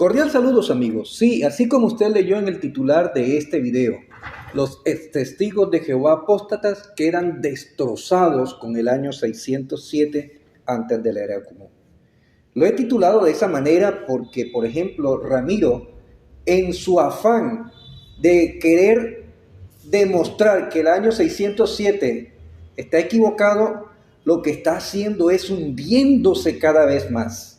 Cordial saludos amigos. Sí, así como usted leyó en el titular de este video, los testigos de Jehová apóstatas quedan destrozados con el año 607 antes de la era común. Lo he titulado de esa manera porque, por ejemplo, Ramiro, en su afán de querer demostrar que el año 607 está equivocado, lo que está haciendo es hundiéndose cada vez más,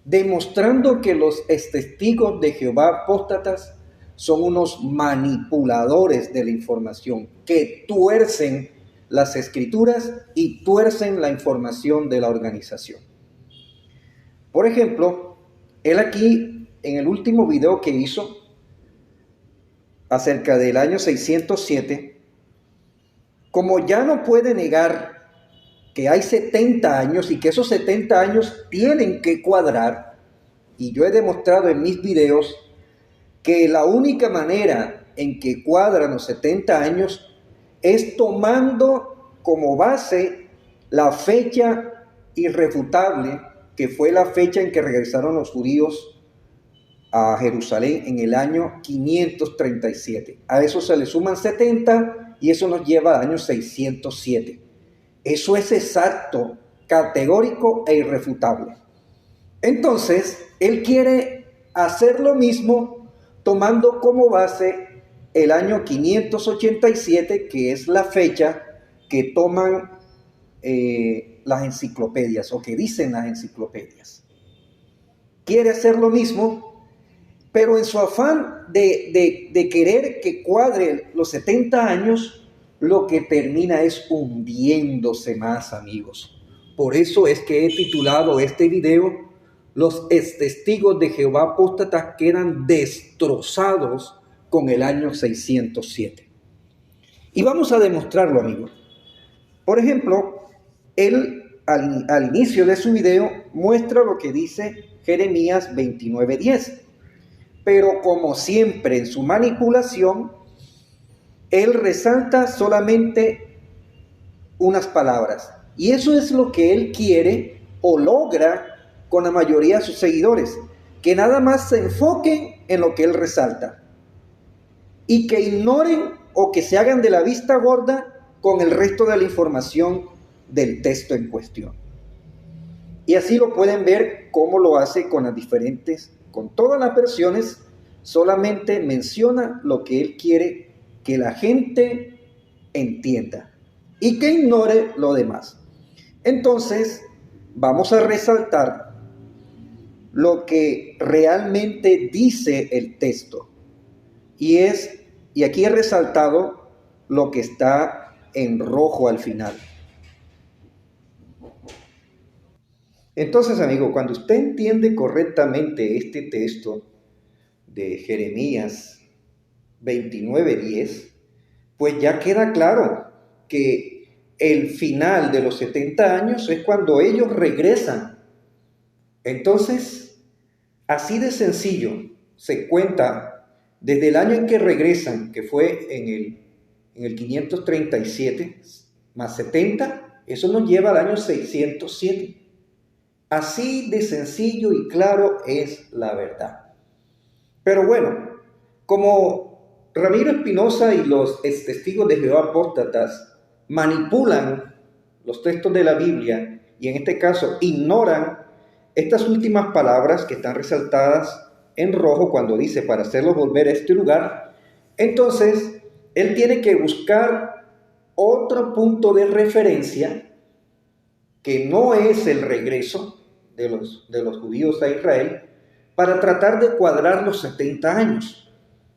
demostrando que los testigos de Jehová apóstatas son unos manipuladores de la información, que tuercen las escrituras y tuercen la información de la organización. Por ejemplo, él aquí, en el último video que hizo acerca del año 607, como ya no puede negar que hay 70 años y que esos 70 años tienen que cuadrar, y yo he demostrado en mis videos que la única manera en que cuadran los 70 años es tomando como base la fecha irrefutable, que fue la fecha en que regresaron los judíos a Jerusalén en el año 537. A eso se le suman 70 y eso nos lleva al año 607. Eso es exacto, categórico e irrefutable. Entonces, él quiere hacer lo mismo tomando como base el año 587, que es la fecha que toman las enciclopedias o que dicen las enciclopedias. Quiere hacer lo mismo, pero en su afán de querer que cuadre los 70 años, lo que termina es hundiéndose más, amigos. Por eso es que he titulado este video: los testigos de Jehová apóstatas quedan destrozados con el año 607. Y vamos a demostrarlo, amigos. Por ejemplo, él al inicio de su video muestra lo que dice Jeremías 29:10. Pero como siempre en su manipulación, él resalta solamente unas palabras. Y eso es lo que él quiere o logra con la mayoría de sus seguidores, que nada más se enfoquen en lo que él resalta y que ignoren o que se hagan de la vista gorda con el resto de la información del texto en cuestión. Y así lo pueden ver cómo lo hace con todas las versiones. Solamente menciona lo que él quiere que la gente entienda y que ignore lo demás. Entonces, vamos a resaltar lo que realmente dice el texto. Y aquí he resaltado lo que está en rojo al final. Entonces, amigo, cuando usted entiende correctamente este texto de Jeremías 29:10, pues ya queda claro que el final de los 70 años es cuando ellos regresan. Entonces, así de sencillo se cuenta desde el año en que regresan, que fue en el 537, más 70, eso nos lleva al año 607. Así de sencillo y claro es la verdad. Pero bueno, como Ramiro Espinosa y los testigos de Jehová apóstatas manipulan los textos de la Biblia y en este caso ignoran estas últimas palabras que están resaltadas en rojo cuando dice para hacerlos volver a este lugar, entonces él tiene que buscar otro punto de referencia que no es el regreso de los judíos a Israel para tratar de cuadrar los 70 años.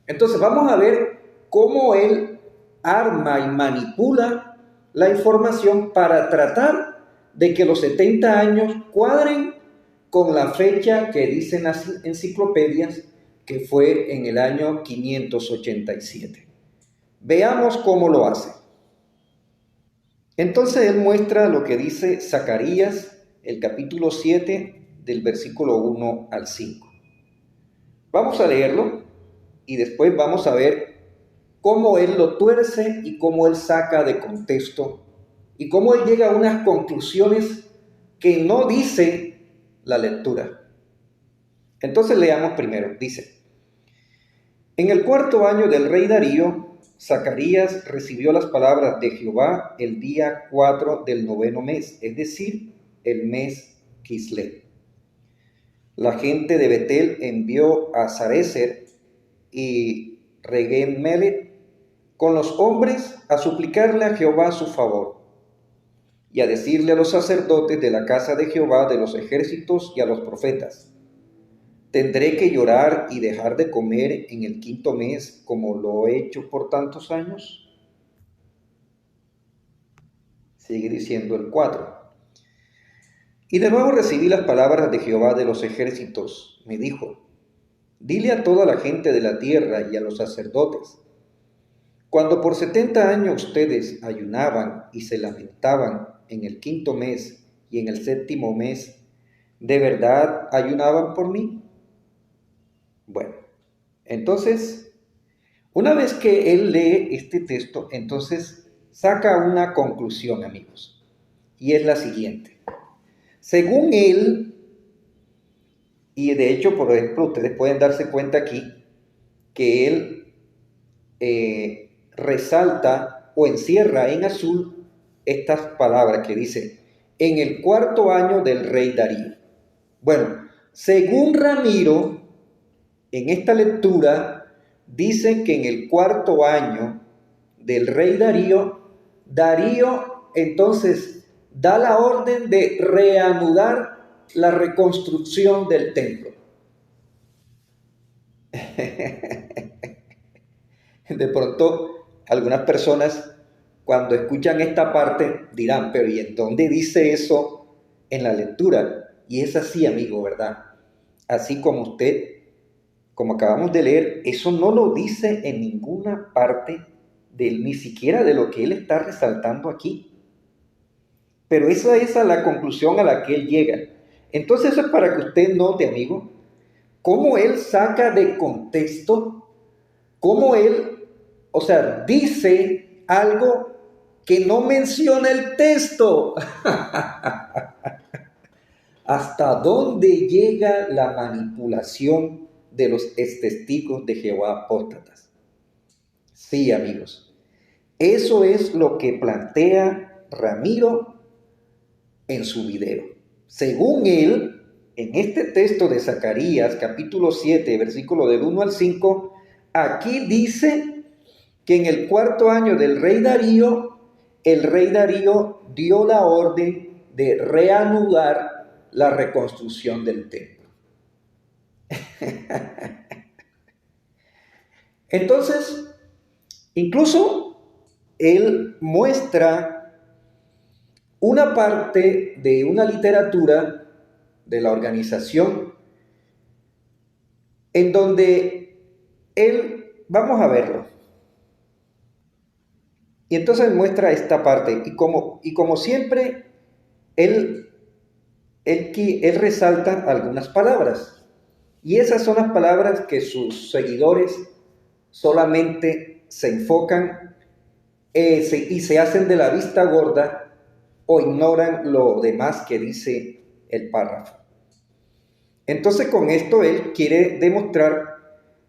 Entonces vamos a ver cómo él arma y manipula la información para tratar de que los 70 años cuadren con la fecha que dicen las enciclopedias, que fue en el año 587. Veamos cómo lo hace. Entonces él muestra lo que dice Zacarías, el capítulo 7, del versículo 1 al 5. Vamos a leerlo y después vamos a ver cómo él lo tuerce y cómo él saca de contexto y cómo él llega a unas conclusiones que no dice la lectura. Entonces leamos primero, dice, en el 4º año del rey Darío, Zacarías recibió las palabras de Jehová el día 4 del 9º mes, es decir, el mes Kislev. La gente de Betel envió a Sarecer y Regem-Melet con los hombres a suplicarle a Jehová su favor y a decirle a los sacerdotes de la casa de Jehová de los ejércitos y a los profetas: ¿tendré que llorar y dejar de comer en el 5.º mes como lo he hecho por tantos años? Sigue diciendo el 4. Y de nuevo recibí las palabras de Jehová de los ejércitos. Me dijo: dile a toda la gente de la tierra y a los sacerdotes: cuando por 70 años ustedes ayunaban y se lamentaban en el 5.º mes y en el 7.º mes, ¿de verdad ayunaban por mí? Bueno, entonces, una vez que él lee este texto, entonces saca una conclusión, amigos, y es la siguiente. Según él, y de hecho, por ejemplo, ustedes pueden darse cuenta aquí que él resalta o encierra en azul estas palabras que dice, en el 4º año del rey Darío. Bueno, según Ramiro, en esta lectura dice que en el 4º año del rey Darío, Darío entonces da la orden de reanudar la reconstrucción del templo. De pronto, algunas personas cuando escuchan esta parte dirán, pero ¿y en dónde dice eso en la lectura? Y es así, amigo, ¿verdad? Así como usted, como acabamos de leer, eso no lo dice en ninguna parte ni siquiera de lo que él está resaltando aquí. Pero esa es la conclusión a la que él llega. Entonces eso es para que usted note, amigo, cómo él saca de contexto, cómo él, o sea, dice algo que no menciona el texto. ¿Hasta dónde llega la manipulación de los testigos de Jehová apóstatas? Sí, amigos, eso es lo que plantea Ramiro en su video. Según él, en este texto de Zacarías, capítulo 7, versículo del 1 al 5, aquí dice que en el 4º año del rey Darío, el rey Darío dio la orden de reanudar la reconstrucción del templo. Entonces, incluso él muestra una parte de una literatura de la organización en donde vamos a verlo. Y entonces muestra esta parte y como siempre, él resalta algunas palabras. Y esas son las palabras que sus seguidores solamente se enfocan y se hacen de la vista gorda o ignoran lo demás que dice el párrafo. Entonces con esto él quiere demostrar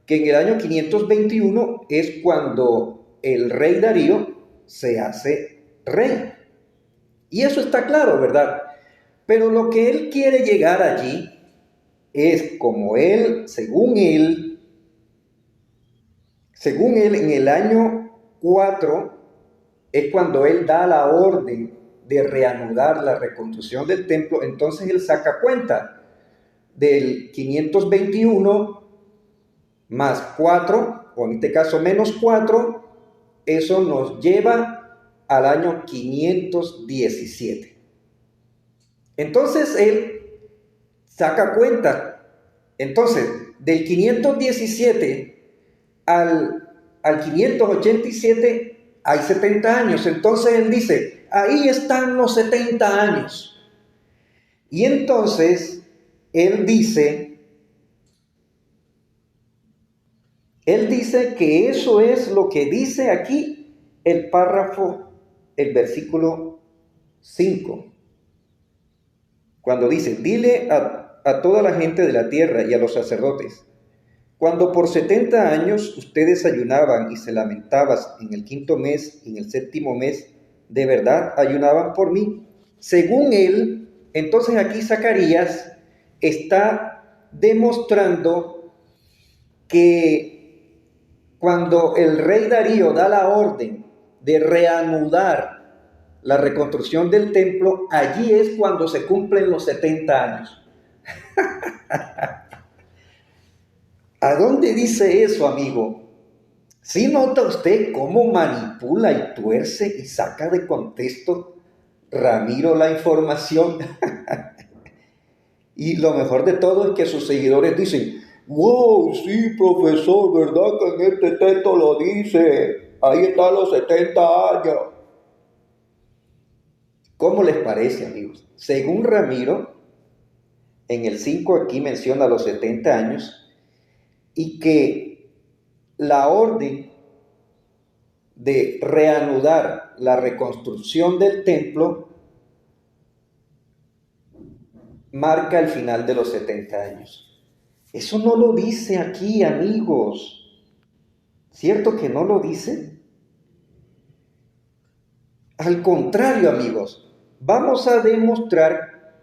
que en el año 521 es cuando el rey Darío se hace rey. Y eso está claro, ¿verdad? Pero lo que él quiere llegar allí es como él, según él, en el año 4 es cuando él da la orden de reanudar la reconstrucción del templo. Entonces él saca cuenta del 521 más 4, o en este caso menos 4, eso nos lleva al año 517. Entonces él saca cuenta. Entonces, del 517 al 587 hay 70 años. Entonces él dice, ahí están los 70 años. Y entonces él dice que eso es lo que dice aquí el párrafo, el versículo 5. Cuando dice, dile a a toda la gente de la tierra y a los sacerdotes: cuando por 70 años ustedes ayunaban y se lamentaban en el 5.º mes y en el 7.º mes, ¿de verdad ayunaban por mí? Según él, entonces aquí Zacarías está demostrando que cuando el rey Darío da la orden de reanudar la reconstrucción del templo, allí es cuando se cumplen los 70 años. ¿A dónde dice eso, amigo? ¿Sí nota usted cómo manipula y tuerce y saca de contexto Ramiro la información? Y lo mejor de todo es que sus seguidores dicen: wow, sí, profesor, ¿verdad que en este texto lo dice? Ahí están los 70 años. ¿Cómo les parece, amigos? Según Ramiro, en el 5 aquí menciona los 70 años, y que la orden de reanudar la reconstrucción del templo marca el final de los 70 años. Eso no lo dice aquí, amigos. ¿Cierto que no lo dice? Al contrario, amigos, vamos a demostrar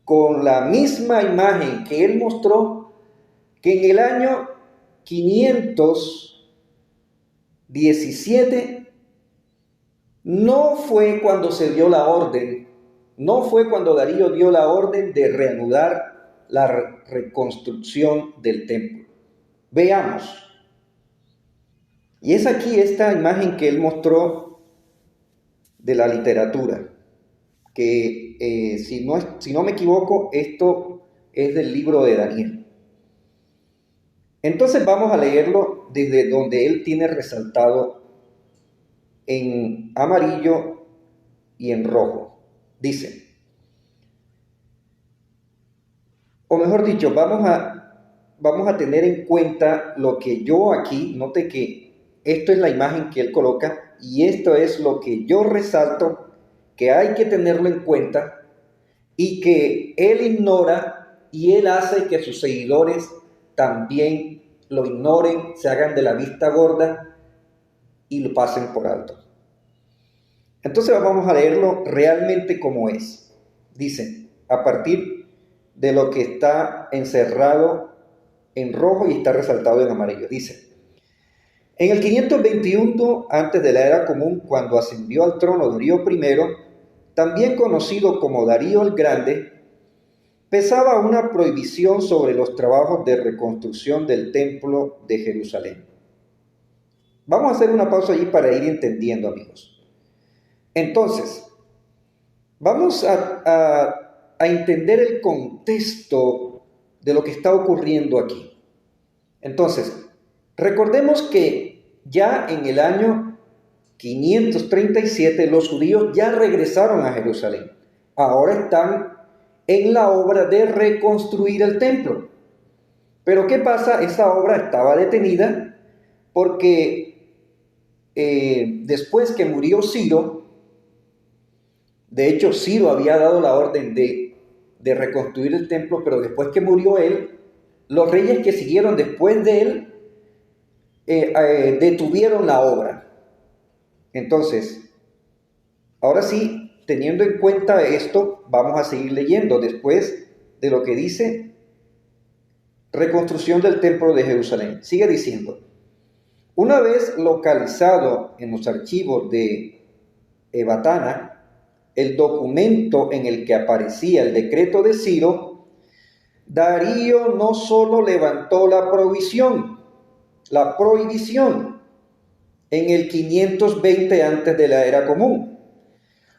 con la misma imagen que él mostró que en el año 517 no fue cuando se dio la orden, no fue cuando Darío dio la orden de reanudar la reconstrucción del templo. Veamos. Y es aquí esta imagen que él mostró de la literatura, que si no me equivoco, esto es del libro de Daniel. Entonces vamos a leerlo desde donde él tiene resaltado en amarillo y en rojo. Dice, o mejor dicho, vamos a tener en cuenta lo que yo aquí, note que esto es la imagen que él coloca y esto es lo que yo resalto, que hay que tenerlo en cuenta y que él ignora y él hace que sus seguidores también lo ignoren, se hagan de la vista gorda y lo pasen por alto. Entonces vamos a leerlo realmente como es. Dice, a partir de lo que está encerrado en rojo y está resaltado en amarillo. Dice, en el 521 antes de la era común, cuando ascendió al trono Darío I, también conocido como Darío el Grande, pesaba una prohibición sobre los trabajos de reconstrucción del templo de Jerusalén. Vamos a hacer una pausa allí para ir entendiendo, amigos. Entonces, vamos a entender el contexto de lo que está ocurriendo aquí. Entonces, recordemos que ya en el año 537 los judíos ya regresaron a Jerusalén. Ahora están en la obra de reconstruir el templo. Pero ¿qué pasa? Esa obra estaba detenida porque después que murió Ciro, de hecho Ciro había dado la orden de reconstruir el templo, pero después que murió él, los reyes que siguieron después de él detuvieron la obra. Entonces, ahora sí, teniendo en cuenta esto, vamos a seguir leyendo después de lo que dice reconstrucción del templo de Jerusalén. Sigue diciendo, una vez localizado en los archivos de Ebatana, el documento en el que aparecía el decreto de Ciro, Darío no solo levantó la prohibición en el 520 antes de la era común,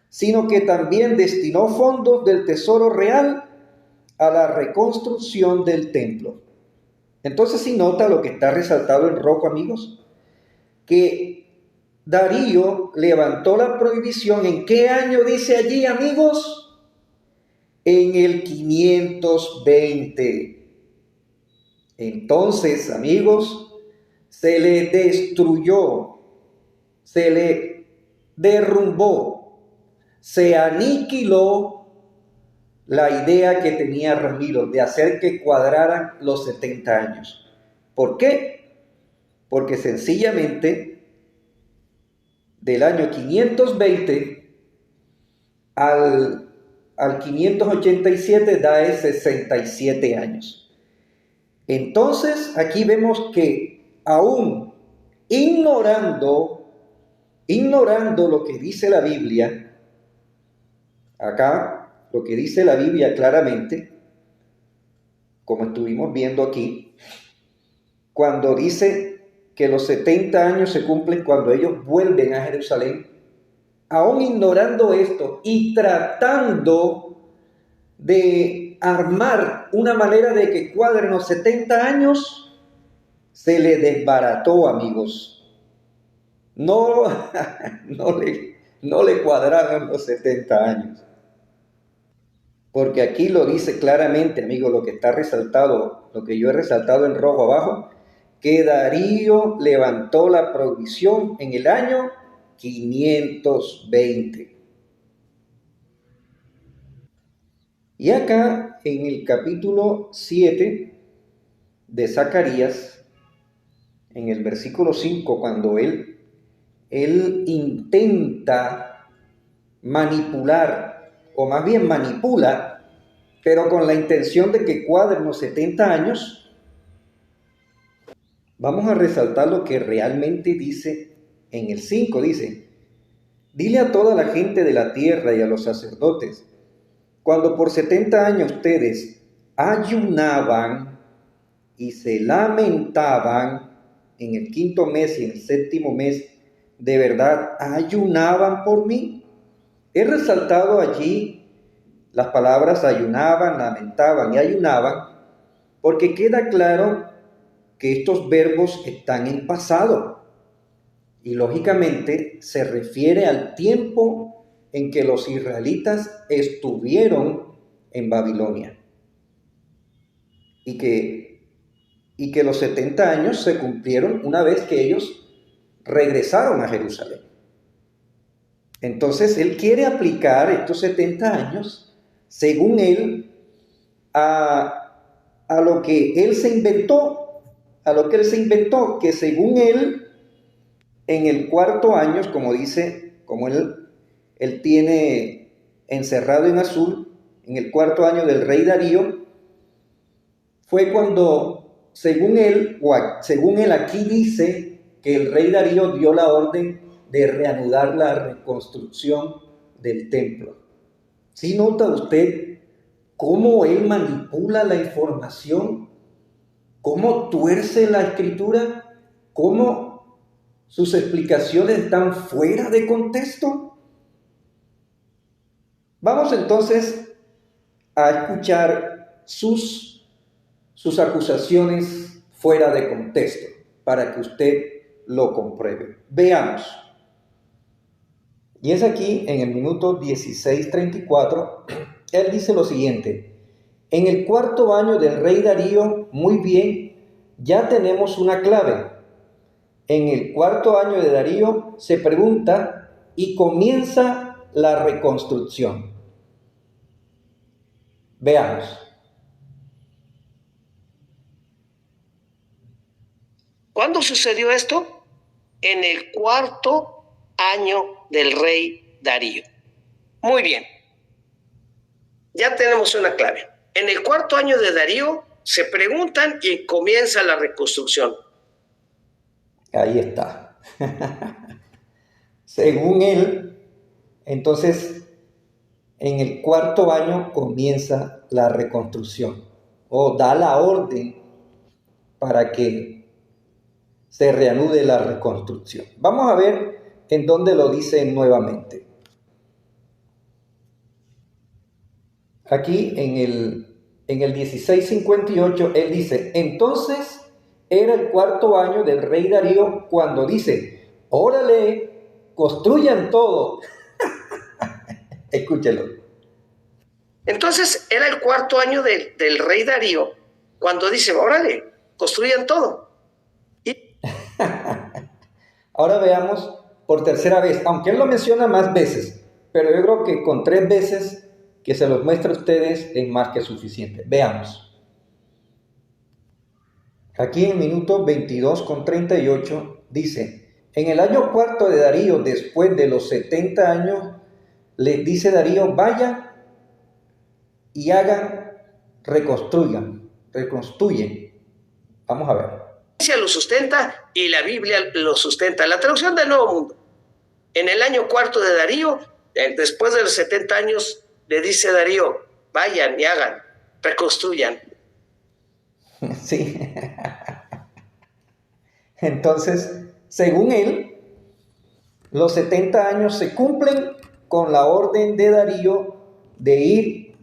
sino que también destinó fondos del tesoro real a la reconstrucción del templo. Entonces, si nota lo que está resaltado en rojo, amigos, que Darío levantó la prohibición. ¿En qué año dice allí, amigos? En el 520. Entonces, amigos, se le destruyó, se le derrumbó, se aniquiló la idea que tenía Ramiro de hacer que cuadraran los 70 años. ¿Por qué? Porque sencillamente del año 520 al 587 da 67 años. Entonces aquí vemos que aún ignorando lo que dice la Biblia, acá lo que dice la Biblia claramente, como estuvimos viendo aquí, cuando dice que los 70 años se cumplen cuando ellos vuelven a Jerusalén, aún ignorando esto y tratando de armar una manera de que cuadren los 70 años, se le desbarató, amigos. No, no le cuadraron los 70 años. Porque aquí lo dice claramente, amigos, lo que está resaltado, lo que yo he resaltado en rojo abajo, que Darío levantó la provisión en el año 520. Y acá en el capítulo 7 de Zacarías, en el versículo 5, cuando él intenta manipular, o más bien manipula, pero con la intención de que cuadren los 70 años, vamos a resaltar lo que realmente dice en el 5, dice: dile a toda la gente de la tierra y a los sacerdotes, cuando por 70 años ustedes ayunaban y se lamentaban en el 5.º mes y en el 7.º mes, ¿de verdad ayunaban por mí? He resaltado allí las palabras ayunaban, lamentaban y ayunaban, porque queda claro que estos verbos están en pasado y lógicamente se refiere al tiempo en que los israelitas estuvieron en Babilonia y que los 70 años se cumplieron una vez que ellos regresaron a Jerusalén. Entonces él quiere aplicar estos 70 años, según él, a lo que él se inventó, que según él, en el 4.º año, como dice, como él tiene encerrado en azul, en el 4.º año del rey Darío, fue cuando, según él aquí dice que el rey Darío dio la orden de reanudar la reconstrucción del templo. ¿Sí nota usted cómo él manipula la información? ¿Cómo tuerce la escritura? ¿Cómo sus explicaciones están fuera de contexto? Vamos entonces a escuchar sus acusaciones fuera de contexto para que usted lo compruebe. Veamos. Y es aquí en el minuto 16:34, él dice lo siguiente: en el 4.º año del rey Darío, muy bien, ya tenemos una clave. En el 4.º año de Darío se pregunta y comienza la reconstrucción. Veamos. ¿Cuándo sucedió esto? En el 4.º año del rey Darío. Muy bien. Ya tenemos una clave. En el 4.º año de Darío se preguntan y comienza la reconstrucción. Ahí está. Según él, entonces, en el 4.º año comienza la reconstrucción, o da la orden para que se reanude la reconstrucción. Vamos a ver en dónde lo dice nuevamente. Aquí en el 16:58 él dice: entonces era el 4.º año del rey Darío cuando dice: órale, construyan todo. Escúchelo. Entonces era el 4.º año del rey Darío cuando dice: órale, construyan todo. Ahora veamos por tercera vez, aunque él lo menciona más veces, pero yo creo que con 3 veces que se los muestre a ustedes es más que suficiente. Veamos. Aquí en minuto 22:38 dice: en el año cuarto de Darío, después de los 70 años, les dice Darío: vayan y hagan, reconstruyen. Vamos a ver. Lo sustenta y la Biblia lo sustenta. La traducción del Nuevo Mundo. En el año cuarto de Darío, después de los 70 años, le dice Darío: vayan y hagan, reconstruyan. Sí. Entonces, según él, los 70 años se cumplen con la orden de Darío de ir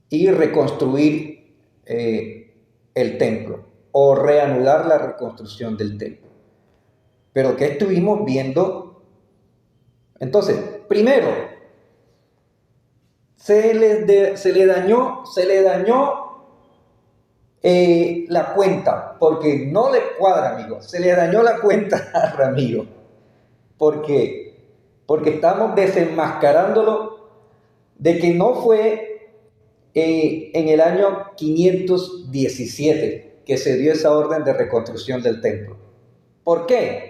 y reconstruir el templo o reanudar la reconstrucción del templo. Pero ¿qué estuvimos viendo? Entonces, primero, se le dañó la cuenta, porque no le cuadra, amigo. Se le dañó la cuenta a Ramiro. Porque estamos desenmascarándolo de que no fue en el año 517 que se dio esa orden de reconstrucción del templo. ¿Por qué?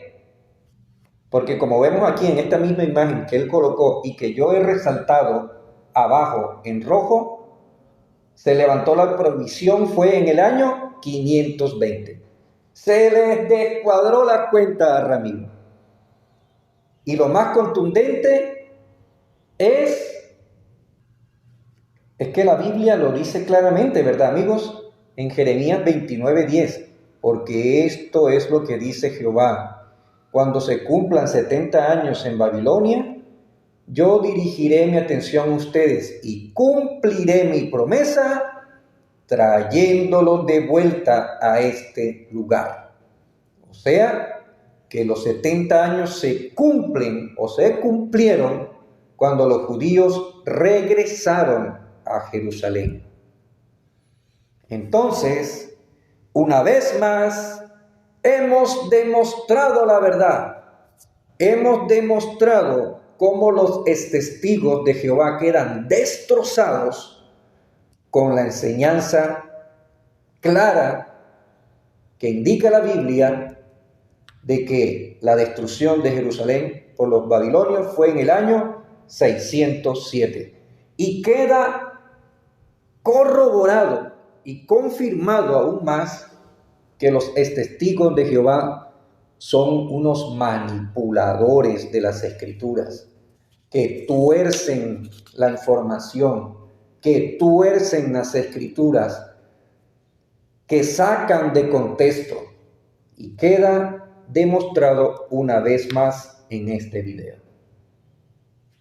Porque como vemos aquí en esta misma imagen que él colocó y que yo he resaltado abajo en rojo, se levantó la provisión fue en el año 520. Se les descuadró la cuenta a Ramiro. Y lo más contundente es que la Biblia lo dice claramente, ¿verdad, amigos? En Jeremías 29:10, porque esto es lo que dice Jehová: cuando se cumplan 70 años en Babilonia, yo dirigiré mi atención a ustedes y cumpliré mi promesa, trayéndolos de vuelta a este lugar. O sea, que los 70 años se cumplen o se cumplieron cuando los judíos regresaron a Jerusalén. Entonces, una vez más, hemos demostrado la verdad. Hemos demostrado cómo los testigos de Jehová quedan destrozados con la enseñanza clara que indica la Biblia de que la destrucción de Jerusalén por los babilonios fue en el año 607. Y queda corroborado y confirmado aún más que los testigos de Jehová son unos manipuladores de las Escrituras, que tuercen la información, que tuercen las Escrituras, que sacan de contexto, y queda demostrado una vez más en este video.